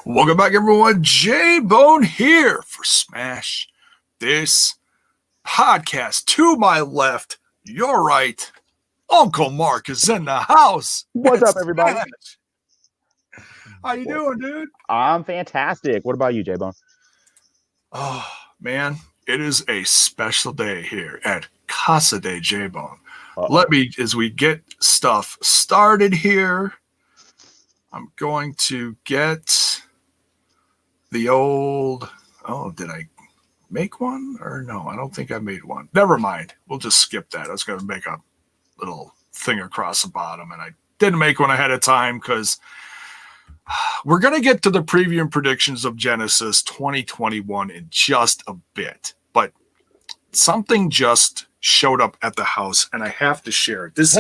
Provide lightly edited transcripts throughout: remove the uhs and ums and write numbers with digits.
Welcome back, everyone. JAYBONE here for Smash This Podcast. To my left, your right, Uncle Mark is in the house. What's up, everybody? Smash. How you doing, dude? I'm fantastic. What about you, JAYBONE? Oh, man, it is a special day here at Casa de JAYBONE. Let me, as we get stuff started here, I'm going to get the old, did I make one or no? I don't think I made one. Never mind. We'll just skip that. I was going to make a little thing across the bottom, and I didn't make one ahead of time because we're going to get to the preview and predictions of Genesis 2021 in just a bit. But something just showed up at the house, and I have to share it. Wait,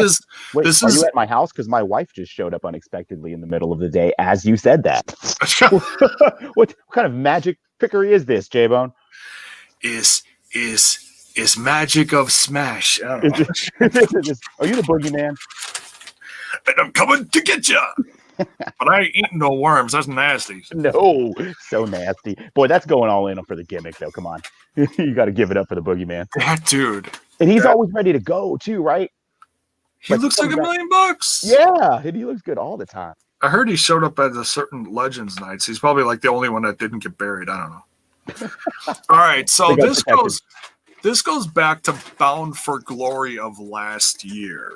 are you at my house? Because my wife just showed up unexpectedly in the middle of the day as you said that. What kind of magic trickery is this, JAYBONE? Is magic of Smash. I don't know. Are you the boogeyman? And I'm coming to get you. But I ain't eating no worms. That's nasty. No, so nasty. Boy, that's going all in for the gimmick, though. Come on. You got to give it up for the boogeyman. That dude. And he's always ready to go, too, right? He looks like $1 million. Yeah, and he looks good all the time. I heard he showed up at a certain Legends nights. He's probably like the only one that didn't get buried. I don't know. All right, so this goes back to Bound for Glory of last year.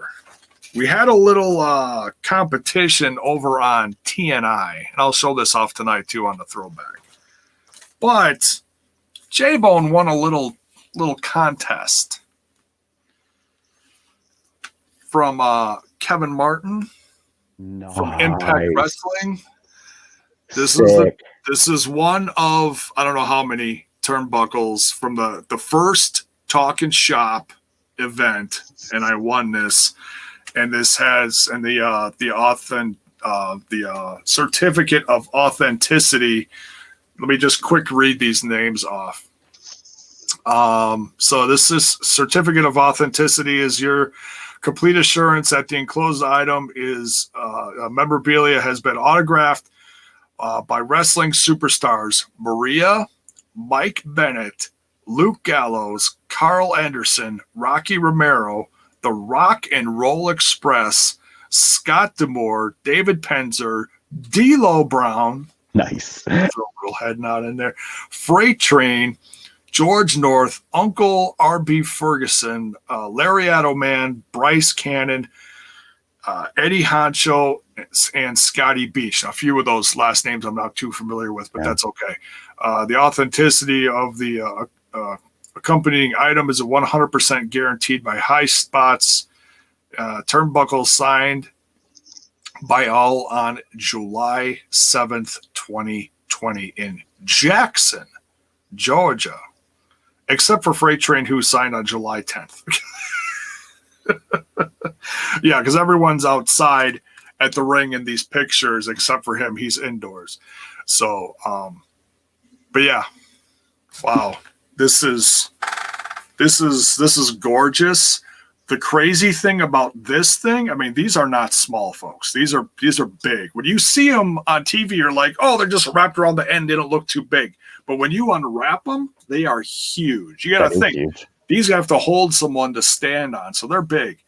We had a little competition over on TNI, and I'll show this off tonight too on the throwback. But JAYBONE won a little contest from Kevin Martin from Impact Wrestling. This is one of I don't know how many turnbuckles from the first Talking Shop event, and I won this. And this has the certificate of authenticity. Let me just quick read these names off. So this is certificate of authenticity is your complete assurance that the enclosed item is memorabilia has been autographed by wrestling superstars Maria, Mike Bennett, Luke Gallows, Carl Anderson, Rocky Romero, The Rock and Roll Express, Scott D'Amore, David Penzer, D'Lo Brown. Nice. Throw a little head nod in there. Freight Train, George North, Uncle R.B. Ferguson, Lariato Man, Bryce Cannon, Eddie Honcho, and Scotty Beach. Now, a few of those last names I'm not too familiar with, but that's okay. The authenticity of the accompanying item is a 100% guaranteed by High Spots. Turnbuckle signed by all on July 7th, 2020 in Jackson, Georgia, except for Freight Train, who signed on July 10th. Yeah, because everyone's outside at the ring in these pictures, except for him. He's indoors. So, but yeah, wow. This is gorgeous. The crazy thing about this thing, I mean, these are not small, folks. These are big. When you see them on TV, you're like, oh, they're just wrapped around the end. They don't look too big. But when you unwrap them, they are huge. You got to think. Huge. These have to hold someone to stand on, so they're big.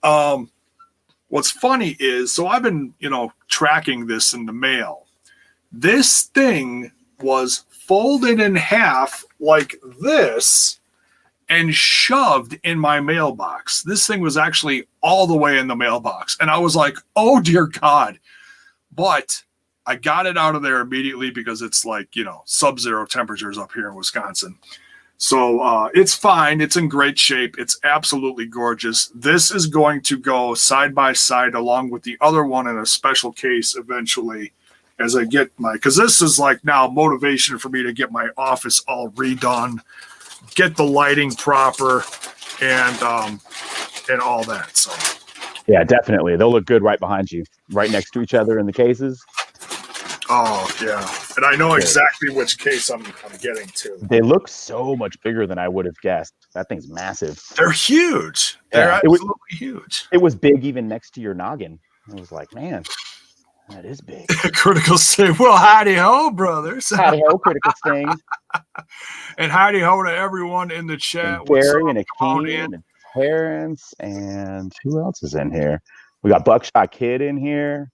What's funny is, so I've been, tracking this in the mail. This thing was folded in half like this and shoved in my mailbox. This thing was actually all the way in the mailbox. And I was like, oh, dear God. But I got it out of there immediately because it's like, sub-zero temperatures up here in Wisconsin. So it's fine. It's in great shape. It's absolutely gorgeous. This is going to go side by side along with the other one in a special case eventually. As I get because this is like now motivation for me to get my office all redone, get the lighting proper, and all that. So, yeah, definitely, they'll look good right behind you, right next to each other in the cases. Oh yeah, and I know exactly which case I'm getting to. They look so much bigger than I would have guessed. That thing's massive. They're huge. They're absolutely huge. It was big even next to your noggin. I was like, man. That is big. Critical Sting. Well, howdy ho, brothers. Howdy ho, Critical Sting. And howdy ho to everyone in the chat. And Gary and Akeem and Terrence and who else is in here? We got Buckshot Kid in here.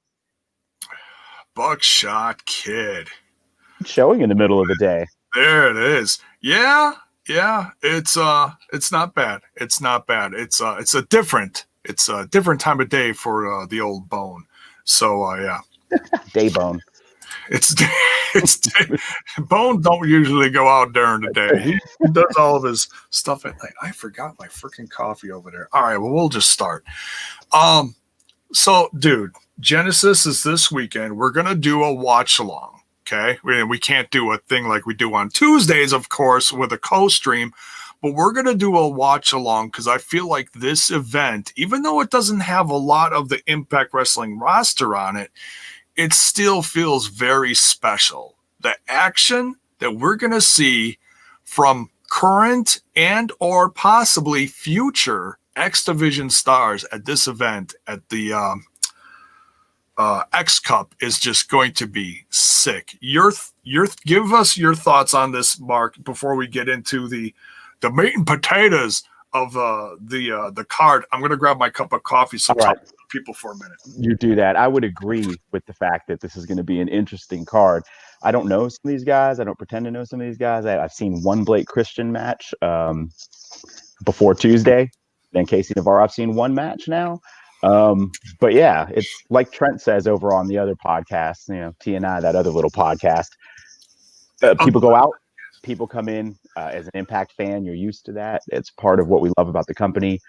Buckshot Kid. Showing in the middle of the day. There it is. Yeah. It's not bad. It's not bad. It's a different time of day for the old bone. So yeah. JAYBONE. It's Bone don't usually go out during the day. He does all of his stuff at night. I forgot my freaking coffee over there. All right, well, we'll just start. So dude, Genesis is this weekend. We're gonna do a watch along. Okay, we can't do a thing like we do on Tuesdays, of course, with a co-stream, but we're going to do a watch along because I feel like this event, even though it doesn't have a lot of the Impact Wrestling roster on it, it still feels very special. The action that we're going to see from current and or possibly future X Division stars at this event at the X Cup is just going to be sick. Give us your thoughts on this, Mark, before we get into the meat and potatoes of the card. I'm going to grab my cup of coffee. So talk to people for a minute. You do that. I would agree with the fact that this is going to be an interesting card. I don't know some of these guys. I don't pretend to know some of these guys. I've seen one Blake Christian match before Tuesday. Then Casey Navarro. I've seen one match now. But yeah, it's like Trent says over on the other podcast, TNI, that other little podcast. People go out, people come in. As an Impact fan, you're used to that. It's part of what we love about the company.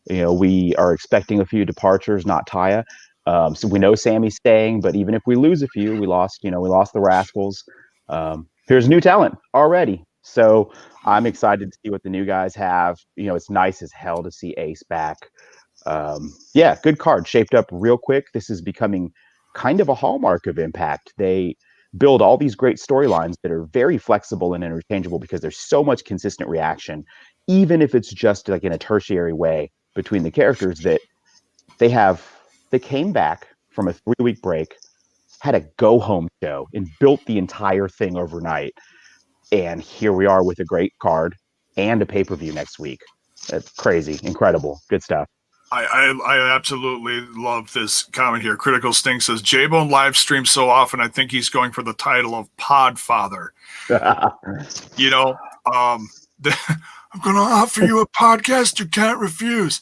We are expecting a few departures, not Taya. So we know Sammy's staying, but even if we lose a few, we lost the Rascals. Here's new talent already. So I'm excited to see what the new guys have. It's nice as hell to see Ace back. Yeah, good card, shaped up real quick. This is becoming kind of a hallmark of Impact. They build all these great storylines that are very flexible and interchangeable because there's so much consistent reaction, even if it's just like in a tertiary way between the characters that they came back from a 3-week break, had a go home show and built the entire thing overnight. And here we are with a great card and a pay-per-view next week. That's crazy, incredible, good stuff. I absolutely love this comment here. Critical Sting says, JAYBONE live streams so often, I think he's going for the title of Podfather. I'm going to offer you a podcast you can't refuse.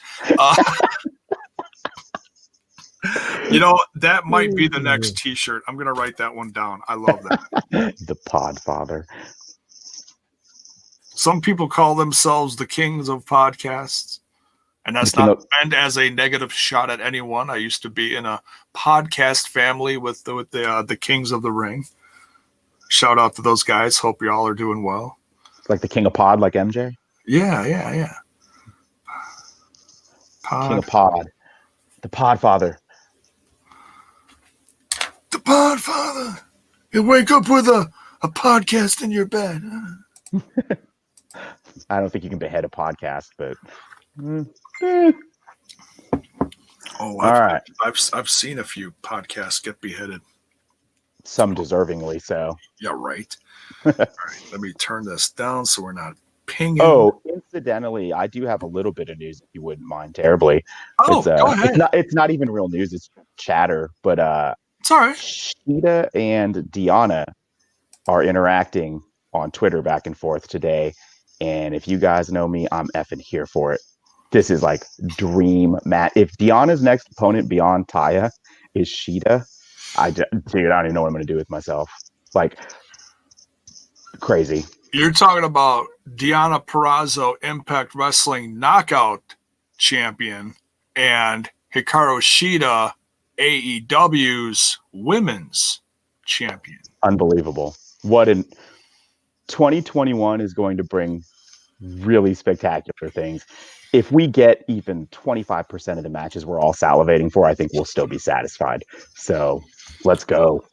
That might be the next T-shirt. I'm going to write that one down. I love that. The Podfather. Some people call themselves the kings of podcasts. And that's not meant as a negative shot at anyone. I used to be in a podcast family with the Kings of the Ring. Shout out to those guys. Hope y'all are doing well. Like the King of Pod, like MJ? Yeah. King of Pod. The Podfather. The Podfather. You wake up with a podcast in your bed. I don't think you can behead a podcast, but... All right. I've seen a few podcasts get beheaded. Some deservingly so. Yeah, right. All right, let me turn this down so we're not pinging. Oh, incidentally, I do have a little bit of news if you wouldn't mind terribly. Oh, go ahead. It's not even real news, it's chatter, but it's all right. Sheeta and Deanna are interacting on Twitter back and forth today. And if you guys know me, I'm effing here for it. This is like dream match. If Deanna's next opponent beyond Taya is Sheeta, I don't even know what I'm going to do with myself. Like, crazy. You're talking about Deanna Purrazzo, Impact Wrestling Knockout Champion, and Hikaru Shida, AEW's Women's Champion. Unbelievable. 2021 is going to bring really spectacular things. If we get even 25% of the matches we're all salivating for, I think we'll still be satisfied. So let's go.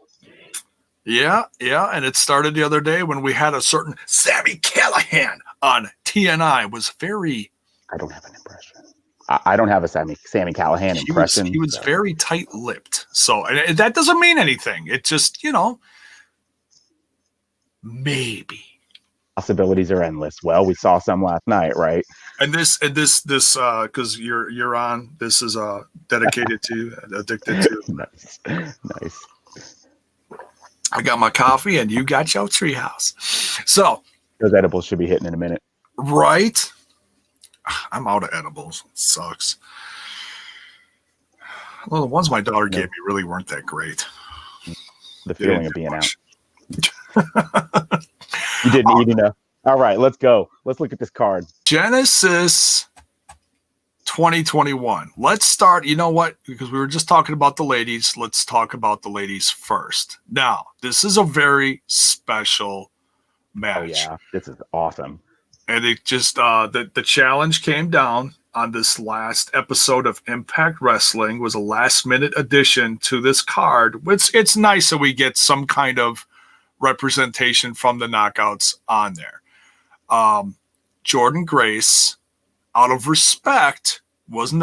Yeah. And it started the other day when we had a certain Sammy Callahan on TNI. Was very... I don't have an impression. I don't have a Sammy Callahan impression. He was very tight-lipped. So and that doesn't mean anything. It just, maybe. Possibilities are endless. Well, we saw some last night, right? And this, because you're on. This is dedicated to, addicted to. Nice. I got my coffee, and you got your treehouse. So those edibles should be hitting in a minute, right? I'm out of edibles. It sucks. Well, the ones my daughter gave me really weren't that great. The feeling of being out. You didn't eat enough. All right, let's go. Let's look at this card. Genesis 2021. Let's start. You know what? Because we were just talking about the ladies. Let's talk about the ladies first. Now, this is a very special match. Oh, yeah. This is awesome. And it just, the challenge came down on this last episode of Impact Wrestling. It was a last-minute addition to this card. It's nice that we get some kind of representation from the knockouts on there. Jordynne Grace, out of respect, it wasn't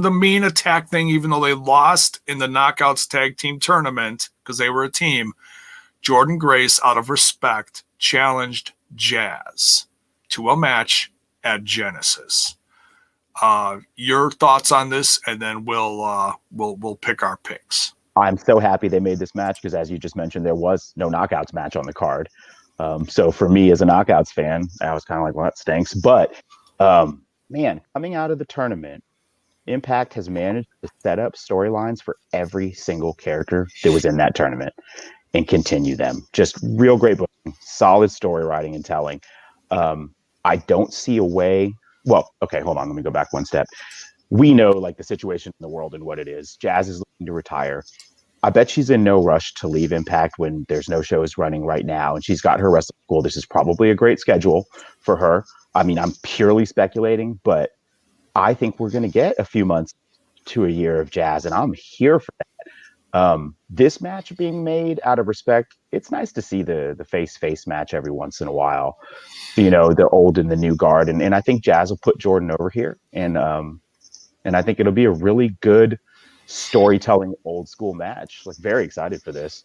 the mean attack thing, even though they lost in the Knockouts Tag Team Tournament because they were a team. Jordynne Grace, out of respect, challenged Jazz to a match at Genesis. Your thoughts on this, and then we'll pick our picks. I'm so happy they made this match because, as you just mentioned, there was no knockouts match on the card. So for me as a knockouts fan, I was kind of like, well, that stinks. But man, coming out of the tournament, Impact has managed to set up storylines for every single character that was in that tournament and continue them. Just real great booking, solid story writing and telling. I don't see a way. Well, okay, hold on. Let me go back one step. We know like the situation in the world and what it is. Jazz is looking to retire. I bet she's in no rush to leave Impact when there's no shows running right now. And she's got her wrestling school. This is probably a great schedule for her. I mean, I'm purely speculating, but I think we're going to get a few months to a year of Jazz, and I'm here for that. This match being made out of respect, it's nice to see the face-face match every once in a while. The old and the new guard. And I think Jazz will put Jordynne over here. And I think it'll be a really good storytelling old school match. Like, very excited for this.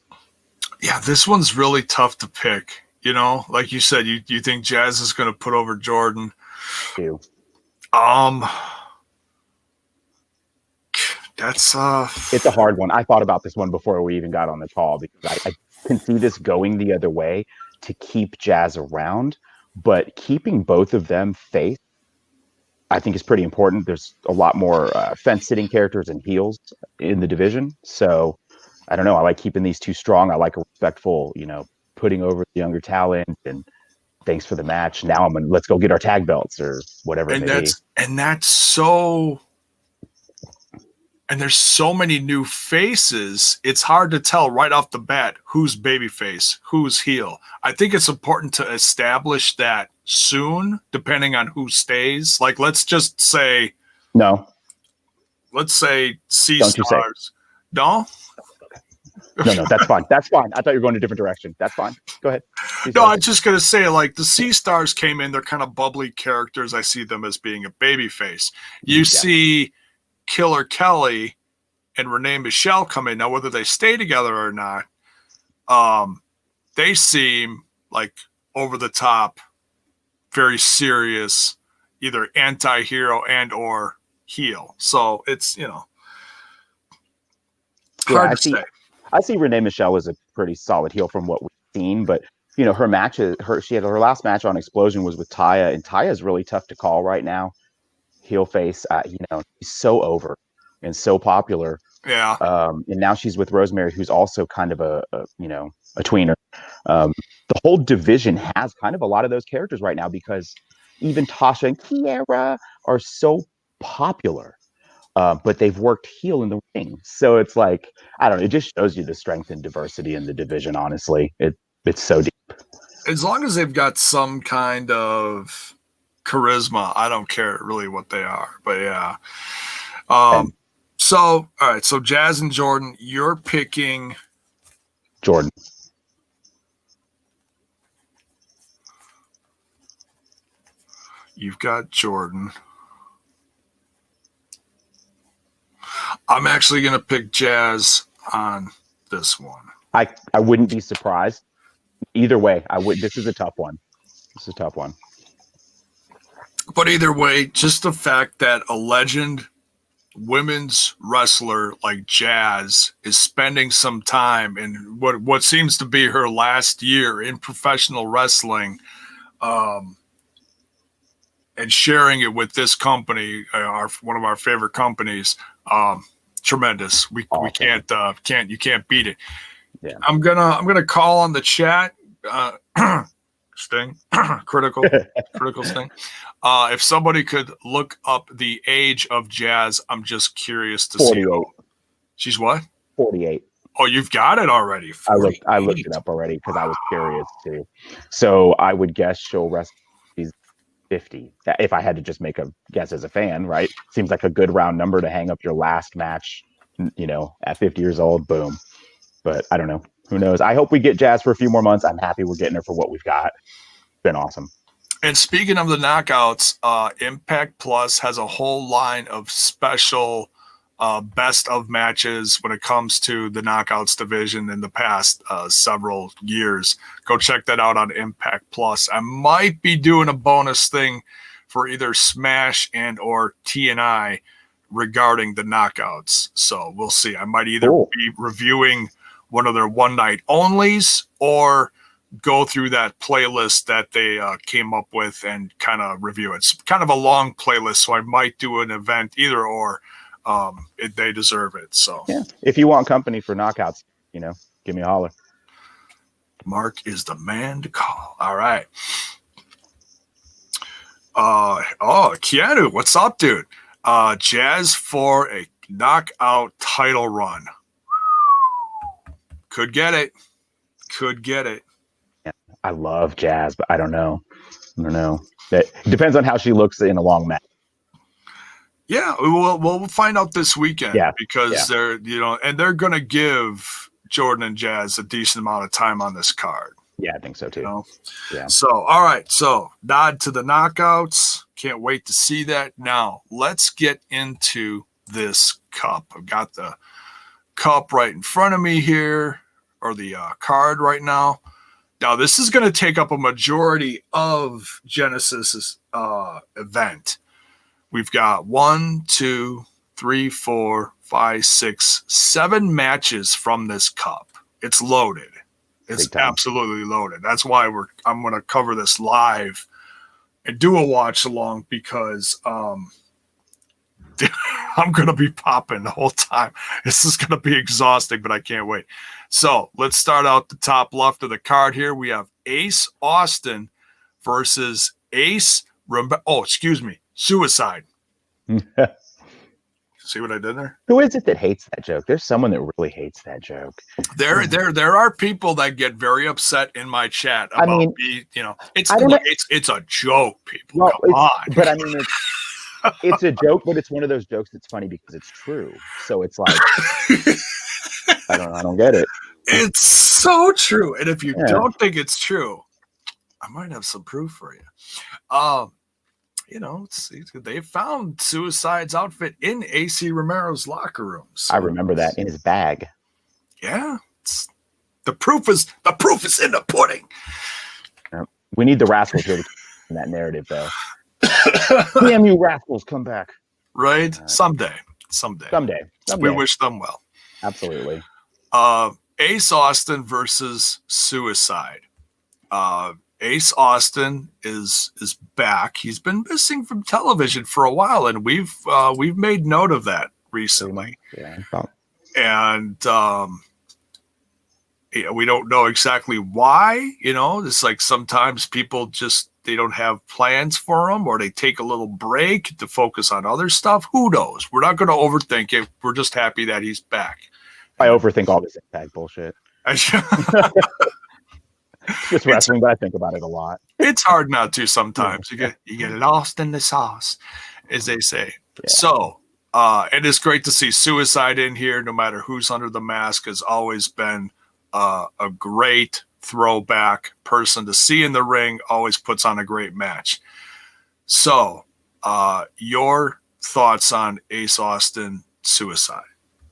Yeah, this one's really tough to pick. Like you said, you think Jazz is going to put over Jordynne. Too. That's it's a hard one. I thought about this one before we even got on the call because I can see this going the other way to keep Jazz around, but keeping both of them face, I think, is pretty important. There's a lot more fence-sitting characters and heels in the division. So I don't know. I like keeping these two strong. I like a respectful, putting over the younger talent. And thanks for the match. Now let's go get our tag belts or whatever it may be. And that's so. And there's so many new faces. It's hard to tell right off the bat who's babyface, who's heel. I think it's important to establish that soon, depending on who stays. Like, let's just say no. Let's say C-Stars. No? No, that's fine. That's fine. I thought you were going a different direction. That's fine. Go ahead. No, I'm just going to say, like, the C-Stars came in. They're kind of bubbly characters. I see them as being a babyface. You see Killer Kelly and Renee Michelle come in. Now, whether they stay together or not, they seem like over the top, very serious, either anti-hero and or heel. So it's, hard to say. I see Renee Michelle as a pretty solid heel from what we've seen, but her matches, she had her last match on Explosion was with Taya, and Taya is really tough to call right now. Heel face, she's so over and so popular. Yeah. And now she's with Rosemary, who's also kind of a tweener. The whole division has kind of a lot of those characters right now because even Tasha and Kiera are so popular. But they've worked heel in the ring. So it's like, I don't know, it just shows you the strength and diversity in the division, honestly. It's so deep. As long as they've got some kind of charisma, I don't care really what they are. But yeah. So, all right. So Jazz and Jordynne, you're picking Jordynne. You've got Jordynne. I'm actually going to pick Jazz on this one. I wouldn't be surprised. Either way, I would. This is a tough one. This is a tough one. But either way, just the fact that a legend women's wrestler like Jazz is spending some time in what seems to be her last year in professional wrestling, and sharing it with this company, one of our favorite companies, tremendous. We can't beat it. Yeah. I'm gonna call on the chat. Sting, critical Sting. If somebody could look up the age of Jazz, I'm just curious to 48. see. She's what? 48. Oh, you've got it already. 48. I looked it up already because I was curious too. So I would guess she'll wrestle. She's 50. If I had to just make a guess as a fan, right? Seems like a good round number to hang up your last match. At 50 years old, boom. But I don't know. Who knows? I hope we get Jazz for a few more months. I'm happy we're getting her for what we've got. It's been awesome. And speaking of the knockouts, Impact Plus has a whole line of special best of matches when it comes to the knockouts division in the past several years. Go check that out on Impact Plus. I might be doing a bonus thing for either Smash and or TNI regarding the knockouts. So we'll see. I might either be reviewing one of their one night onlys or go through that playlist that they came up with and kind of review it. It's kind of a long playlist, so I might do an event either or. They deserve it. So yeah, if you want company for knockouts, give me a holler. Mark is the man to call. All right. Keanu, what's up, dude? Jazz for a knockout title run. Could get it. Yeah, I love Jazz, but I don't know. It depends on how she looks in a long match. Yeah, we'll find out this weekend. Yeah, because they're and they're gonna give Jordan and Jazz a decent amount of time on this card. Yeah, I think so too. Yeah. So all right, so nod to the knockouts. Can't wait to see that. Now let's get into this cup. I've got the cup right in front of me here, or the card right now. Now this is going to take up a majority of Genesis's event. We've got 1, 2, 3, 4, 5, 6, 7 matches from this cup. It's loaded. It's absolutely loaded. That's why I'm going to cover this live and do a watch along because I'm going to be popping the whole time. This is going to be exhausting, but I can't wait. So let's start out the top left of the card here. We have Ace Austin versus Suicide. See what I did there? Who is it that hates that joke? There's someone that really hates that joke. There are people that get very upset in my chat about it's a joke, people. Well, come on. But I mean, it's a joke, but it's one of those jokes that's funny because it's true. So it's like, I don't get it. It's so true. And if you don't think it's true, I might have some proof for you. They found Suicide's outfit in AC Romero's locker room. So, I remember that in his bag. Yeah. The proof is in the pudding. We need the Rascals here to in that narrative, though. Damn you, Rascals, come back. Right? Someday. We wish them well. Absolutely. Ace Austin versus Suicide. Ace Austin is back. He's been missing from television for a while, and we've made note of that recently. Yeah. And we don't know exactly why. It's like sometimes people they don't have plans for him, or they take a little break to focus on other stuff. Who knows? We're not going to overthink it. We're just happy that he's back. I overthink all this Impact bullshit. Just wrestling, but I think about it a lot. It's hard not to sometimes. You get lost in the sauce, as they say. Yeah. So, and it's great to see Suicide in here. No matter who's under the mask, has always been a great throwback person to see in the ring. Always puts on a great match. So, your thoughts on Ace Austin Suicide.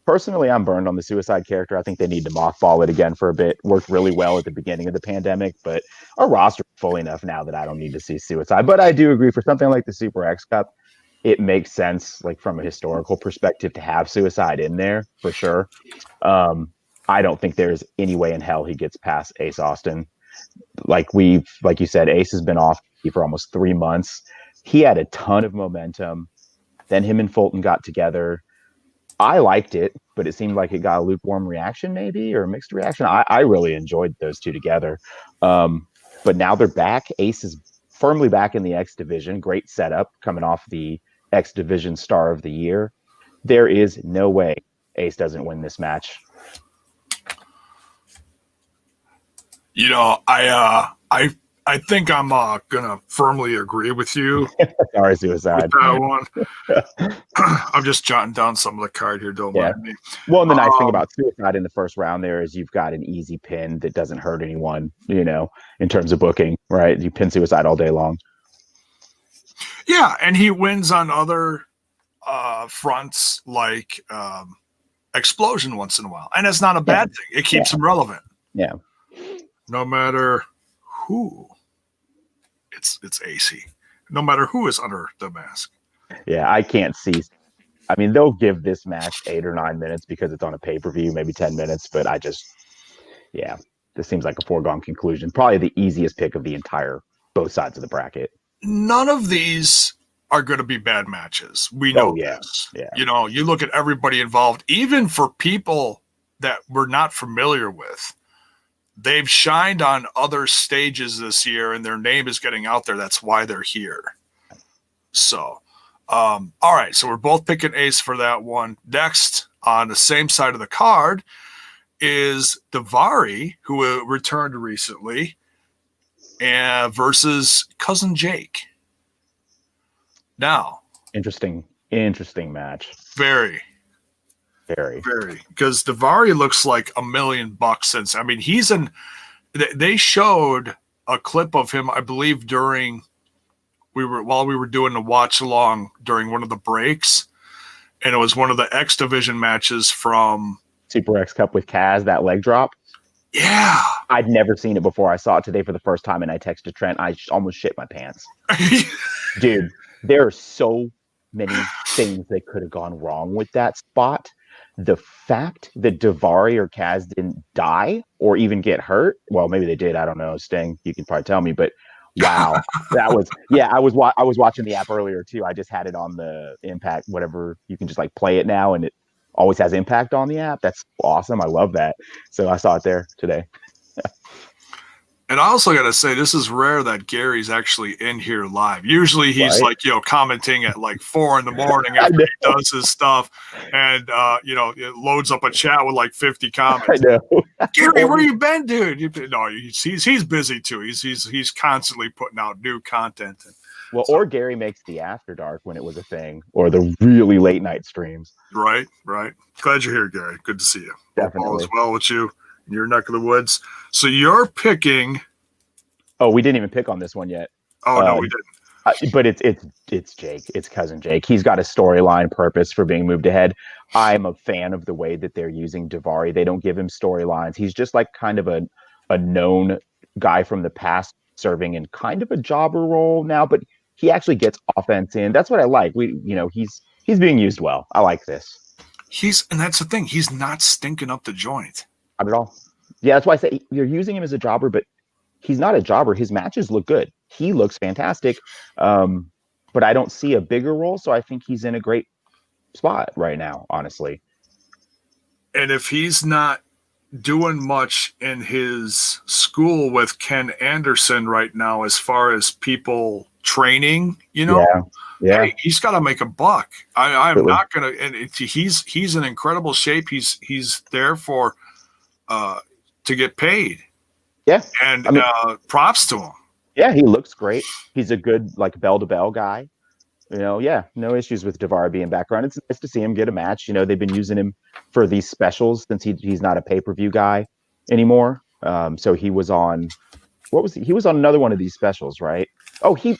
Personally, I'm burned on the Suicide character. I think they need to mothball it again for a bit. Worked really well at the beginning of the pandemic, but our roster is full enough now that I don't need to see Suicide. But I do agree for something like the Super X Cup, it makes sense, like from a historical perspective, to have Suicide in there for sure. I don't think there's any way in hell he gets past Ace Austin. Like you said, Ace has been off for almost 3 months. He had a ton of momentum. Then him and Fulton got together. I liked it, but it seemed like it got a lukewarm reaction, maybe, or a mixed reaction. I really enjoyed those two together. But now they're back. Ace is firmly back in the X Division. Great setup coming off the X Division Star of the Year. There is no way Ace doesn't win this match. You know, I think I'm gonna firmly agree with you. Sorry, Suicide. With that one. I'm just jotting down some of the card here. Don't mind me. Well, and the nice thing about Suicide in the first round there is you've got an easy pin that doesn't hurt anyone. You know, in terms of booking, right? You pin Suicide all day long. Yeah, and he wins on other fronts like Explosion once in a while, and it's not a bad thing. It keeps him relevant. Yeah. No matter who. It's AC. No matter who is under the mask. Yeah, I can't see. I mean, they'll give this match 8 or 9 minutes because it's on a pay-per-view, maybe 10 minutes. But this seems like a foregone conclusion. Probably the easiest pick of the entire both sides of the bracket. None of these are going to be bad matches. We know this. Yeah. You know, you look at everybody involved, even for people that we're not familiar with. They've shined on other stages this year, and their name is getting out there. That's why they're here. So, all right. So we're both picking Ace for that one. Next, on the same side of the card, is Davari, who returned recently, and versus Cousin Jake. Now, interesting match. Very. Because Davari looks like $1 million since. I mean, they showed a clip of him, I believe, while we were doing the watch along during one of the breaks, and it was one of the X Division matches from Super X Cup with Kaz, that leg drop. Yeah. I'd never seen it before. I saw it today for the first time, and I texted Trent. I almost shit my pants. Dude, there are so many things that could have gone wrong with that spot. The fact that Davari or Kaz didn't die or even get hurt, well, maybe they did. I don't know. Sting, you can probably tell me, but wow, that was I was watching the app earlier too. I just had it on the Impact, whatever. You can just like play it now, and it always has Impact on the app. That's awesome. I love that. So I saw it there today. And I also got to say, this is rare that Gary's actually in here live. Usually he's commenting at like 4 a.m. after he does his stuff, and it loads up a chat with like 50 comments. I know. Gary, where you been, dude? No, he's busy too. He's constantly putting out new content. Or Gary makes the After Dark when it was a thing, or the really late night streams. Right. Glad you're here, Gary. Good to see you. Definitely. All is well with you in your neck of the woods. So you're picking. Oh, we didn't even pick on this one yet. Oh, no, we didn't. But it's Jake. It's Cousin Jake. He's got a storyline purpose for being moved ahead. I'm a fan of the way that they're using Davari. They don't give him storylines. He's just like kind of a known guy from the past, serving in kind of a jobber role now, but he actually gets offense in. That's what I like. He's being used well. I like this. And that's the thing. He's not stinking up the joint. Not at all. Yeah, that's why I say you're using him as a jobber, but he's not a jobber. His matches look good. He looks fantastic. But I don't see a bigger role, so I think he's in a great spot right now, honestly. And if he's not doing much in his school with Ken Anderson right now, as far as people training, hey, he's got to make a buck. I'm not going to. And he's in incredible shape. He's there for to get paid. Yeah, and props to him. Yeah, he looks great. He's a good bell to bell guy. No issues with Davari being background. It's nice to see him get a match. They've been using him for these specials since he's not a pay-per-view guy anymore. So he was on he was on another one of these specials, right? Oh, he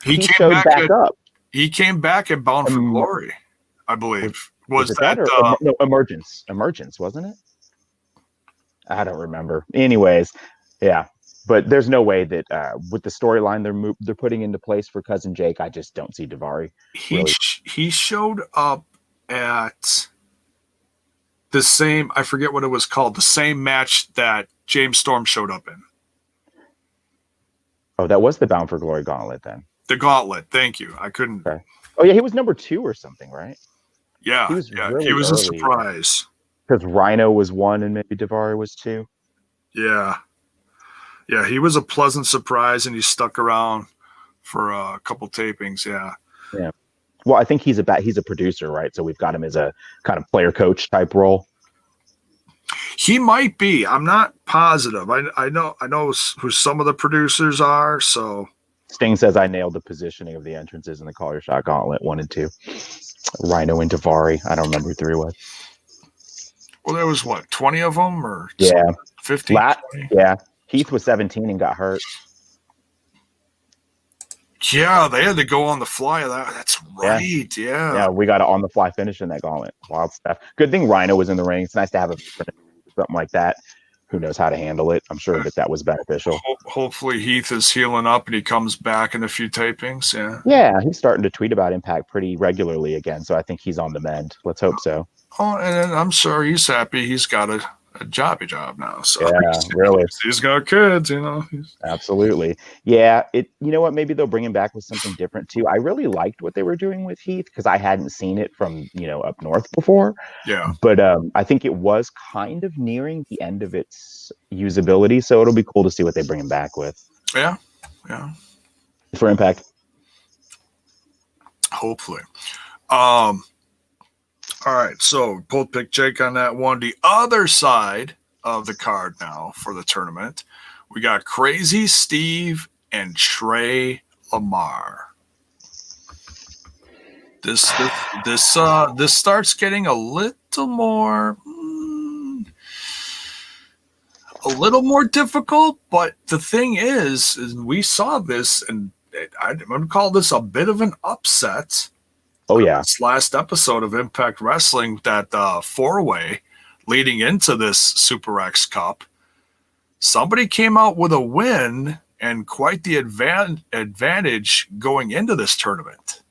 showed back up. He came back at Bound for Glory, I believe. Was it that or, no, Emergence, wasn't it? I don't remember. Anyways, yeah, but there's no way that with the storyline they're putting into place for Cousin Jake, I just don't see Daivari really. He showed up at the same, I forget what it was called, the same match that James Storm showed up in. Oh, that was the Bound for Glory gauntlet then. The gauntlet. Thank you. I couldn't. Okay. Oh yeah, he was number 2 or something, right? Yeah, he was he was early. A surprise. Because Rhino was 1 and maybe Daivari was 2. Yeah. Yeah, he was a pleasant surprise, and he stuck around for a couple tapings. Yeah. Yeah. Well, I think he's a producer, right? So we've got him as a kind of player coach type role. He might be. I'm not positive. I know who some of the producers are. So Sting says I nailed the positioning of the entrances in the Call Your Shot Gauntlet 1 and 2. Rhino and Daivari. I don't remember who 3 was. Well, there was what, 20 of them or 15? Yeah. Heath was 17 and got hurt. Yeah, they had to go on the fly of that. That's right. Yeah. Yeah, we got an on the fly finish in that gauntlet. Wild stuff. Good thing Rhino was in the ring. It's nice to have something like that. Who knows how to handle it? I'm sure that was beneficial. Hopefully Heath is healing up and he comes back in a few tapings. Yeah. Yeah, he's starting to tweet about Impact pretty regularly again, so I think he's on the mend. Let's hope so. Oh, and I'm sure he's happy. He's got a job now. So yeah, really, he's got kids, you know. Absolutely, yeah. You know what? Maybe they'll bring him back with something different too. I really liked what they were doing with Heath because I hadn't seen it from up north before. Yeah, but I think it was kind of nearing the end of its usability, so it'll be cool to see what they bring him back with. Yeah. For Impact, hopefully. All right, so both pick Jake on that one. The other side of the card now for the tournament, we got Crazy Steve and Trey Lamar. This starts getting a little more difficult. But the thing is we saw this, and I'm going to call this a bit of an upset. Oh yeah, this last episode of Impact Wrestling, that 4-way leading into this Super X Cup, somebody came out with a win and quite the advantage going into this tournament.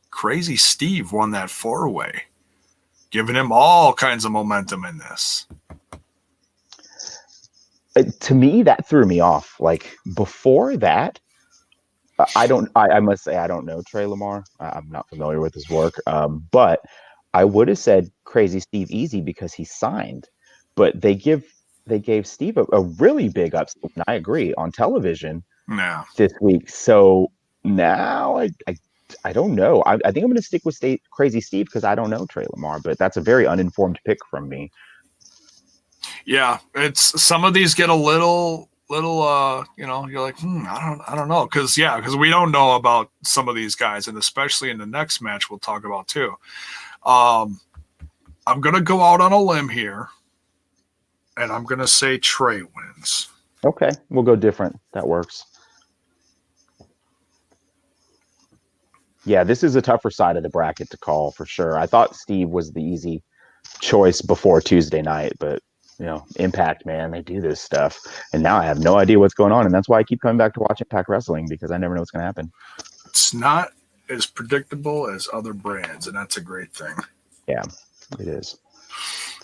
Crazy Steve won that 4-way, giving him all kinds of momentum in this. To me, that threw me off. Like before that, I must say I don't know Trey Lamar. I'm not familiar with his work. But I would have said Crazy Steve easy because he signed. But they gave Steve a really big upset, and I agree, on television this week. So now I don't know. I think I'm going to stick with Crazy Steve because I don't know Trey Lamar, but that's a very uninformed pick from me. Yeah, it's some of these get a little you're like, I don't know, because we don't know about some of these guys, and especially in the next match we'll talk about too. I'm gonna go out on a limb here, and I'm gonna say Trey wins. Okay, we'll go different. That works. Yeah, this is a tougher side of the bracket to call for sure. I thought Steve was the easy choice before Tuesday night, but Impact, man, they do this stuff. And now I have no idea what's going on. And that's why I keep coming back to watch Impact Wrestling, because I never know what's going to happen. It's not as predictable as other brands, and that's a great thing. Yeah, it is.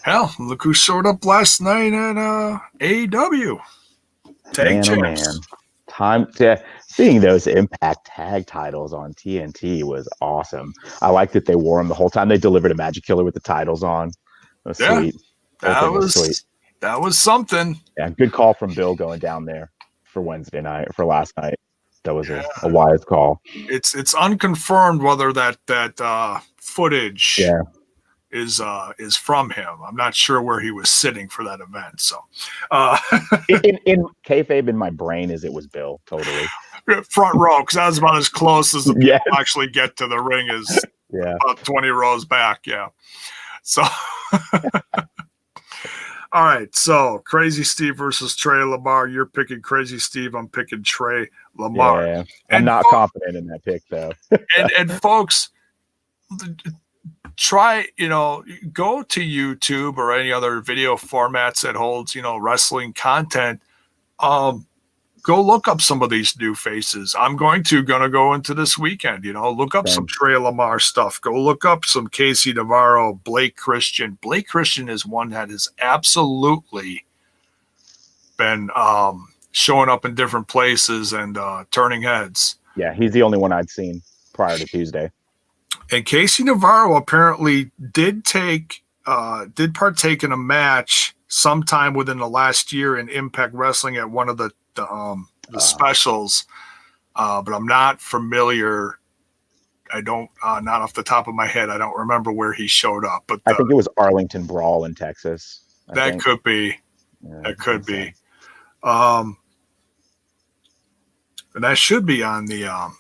Hell, look who showed up last night at AEW. Tag champs. Time to seeing those Impact tag titles on TNT was awesome. I like that they wore them the whole time. They delivered a Magic Killer with the titles on. It was sweet. That was something. Yeah, good call from Bill going down there for last night. That was a wise call. It's unconfirmed whether that footage is from him. I'm not sure where he was sitting for that event. So in kayfabe in my brain is it was Bill, totally. Front row, because that was about as close as the people actually get to the ring is about 20 rows back. Yeah. So all right, so Crazy Steve versus Trey Lamar. You're picking Crazy Steve. I'm picking Trey Lamar. Yeah, I'm not confident in that pick, though. and folks, try, go to YouTube or any other video formats that holds, wrestling content. Go look up some of these new faces. I'm gonna go into this weekend, look up some Trey Lamar stuff. Go look up some Casey Navarro, Blake Christian. Blake Christian is one that has absolutely been showing up in different places and turning heads. Yeah, he's the only one I'd seen prior to Tuesday. And Casey Navarro apparently did partake in a match sometime within the last year in Impact Wrestling at one of the specials, but I'm not familiar. I don't, not off the top of my head, I don't remember where he showed up. But I think it was Arlington Brawl in Texas. That could be. Yeah, that could be. And that should be on the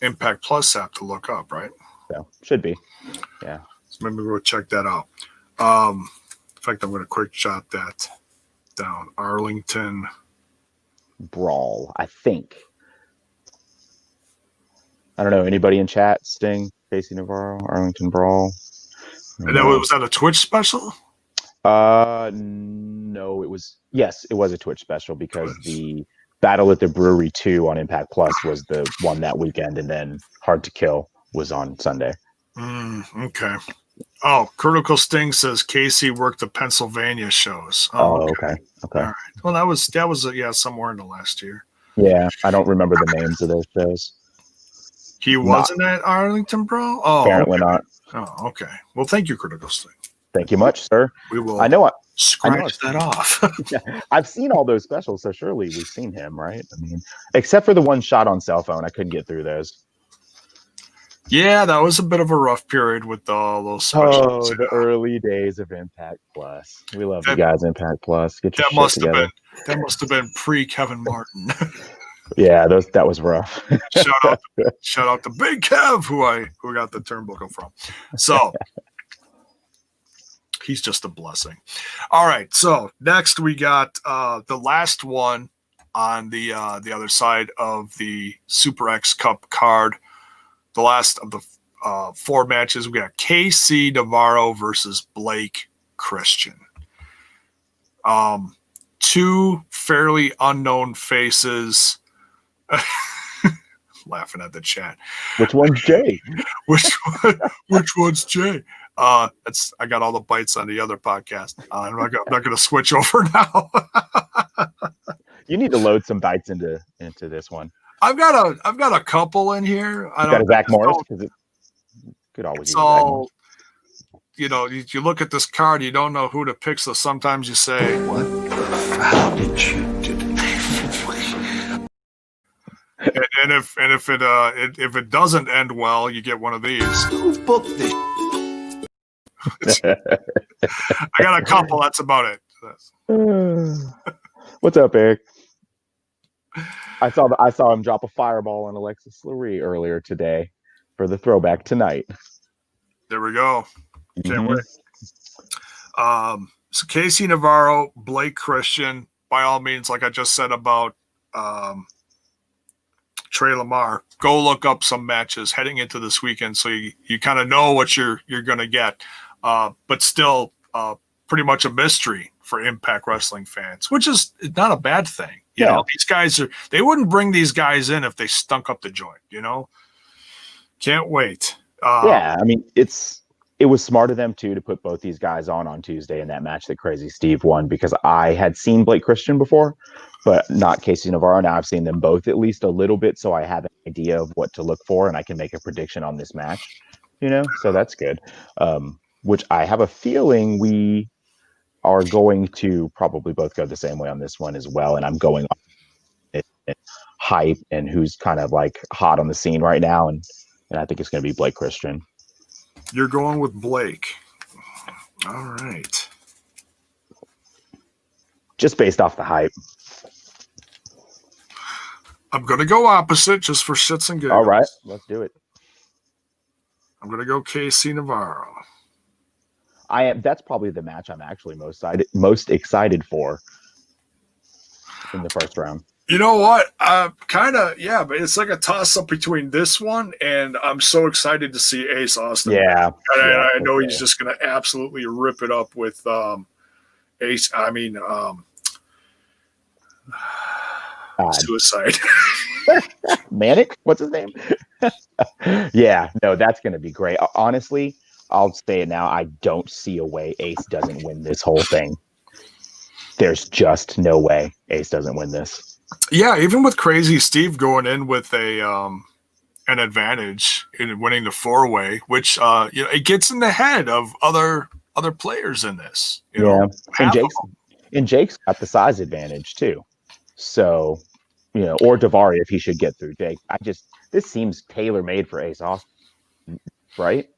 Impact Plus app to look up, right? So should be. Yeah. So maybe we'll check that out. In fact, I'm going to quick jot that down. Arlington Brawl, I think. I don't know. Anybody in chat? Sting, Casey Navarro, Arlington Brawl. And then was that a Twitch special? No, it was. Yes, it was a Twitch special because the Battle at the Brewery 2 on Impact Plus was the one that weekend, and then Hard to Kill was on Sunday. Okay. Oh, Critical Sting says Casey worked the Pennsylvania shows. Okay. All right. Well, that was somewhere in the last year. Yeah, I don't remember the names of those shows. He wasn't at Arlington Brawl? Oh, apparently not. Oh, okay. Well, thank you, Critical Sting. Thank you much, sir. We will. Scratch that off. I've seen all those specials, so surely we've seen him, right? I mean, except for the one shot on cell phone, I couldn't get through those. Yeah, that was a bit of a rough period with all those specials. Oh, the early days of Impact Plus. We love you guys, Impact Plus. Get your that shit together. That must have been pre-Kevin Martin. Yeah, that was rough. shout out to Big Kev, who got the turnbuckle from. So he's just a blessing. All right, so next we got the last one on the other side of the Super X Cup card. The last of the 4 matches, we got KC Navarro versus Blake Christian. 2 fairly unknown faces. Laughing at the chat. Which one's Jay? Which one's Jay? I got all the bites on the other podcast. I'm not going to switch over now. You need to load some bites into this one. I've got a couple in here. I got a Zach Morris because it could always. It's all, you look at this card, you don't know who to pick. So sometimes you say, "What? How did you do that?" and if it doesn't end well, you get one of these. Who booked this? I got a couple. That's about it. What's up, Eric? I saw him drop a fireball on Alexis Lurie earlier today for the throwback tonight. There we go. Can't wait. So Casey Navarro, Blake Christian, by all means, like I just said about Trey Lamar, go look up some matches heading into this weekend so you kind of know what you're going to get. But still pretty much a mystery for Impact Wrestling fans, which is not a bad thing. You know, these guys they wouldn't bring these guys in if they stunk up the joint, Can't wait. Yeah, I mean, it was smart of them too to put both these guys on Tuesday in that match that Crazy Steve won, because I had seen Blake Christian before, but not Casey Navarro. Now I've seen them both at least a little bit, so I have an idea of what to look for, and I can make a prediction on this match. So that's good. Which I have a feeling we are going to probably both go the same way on this one as well. And I'm going on hype and who's kind of like hot on the scene right now. And I think it's going to be Blake Christian. You're going with Blake. All right. Just based off the hype. I'm going to go opposite just for shits and giggles. All right. Let's do it. I'm going to go KC Navarro. That's probably the match I'm actually most excited for in the first round. You know what? Kind of, yeah, but it's like a toss-up between this one, and I'm so excited to see Ace Austin. Yeah. I know he's just going to absolutely rip it up with Ace. I mean, Suicide. Manic? What's his name? Yeah, no, that's going to be great. Honestly, I'll say it now. I don't see a way Ace doesn't win this whole thing. There's just no way Ace doesn't win this. Yeah, even with Crazy Steve going in with an advantage in winning the 4-way, which it gets in the head of other players in this. You know, and Jake's got the size advantage too. So, or Davari if he should get through Jake. This seems tailor made for Ace Austin, right?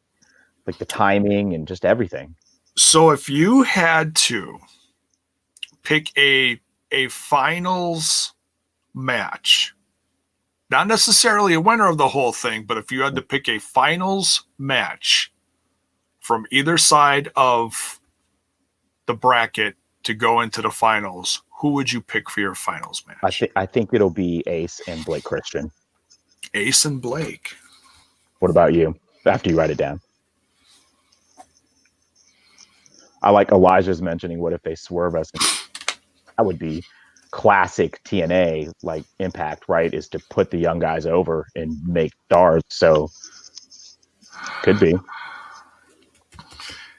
Like the timing and just everything. So if you had to pick a finals match, not necessarily a winner of the whole thing, but if you had to pick a finals match from either side of the bracket to go into the finals, who would you pick for your finals match? I think it'll be Ace and Blake Christian. Ace and Blake. What about you? After you write it down. I like Elijah's mentioning, what if they swerve us? That would be classic TNA, like Impact, right? Is to put the young guys over and make stars. So could be.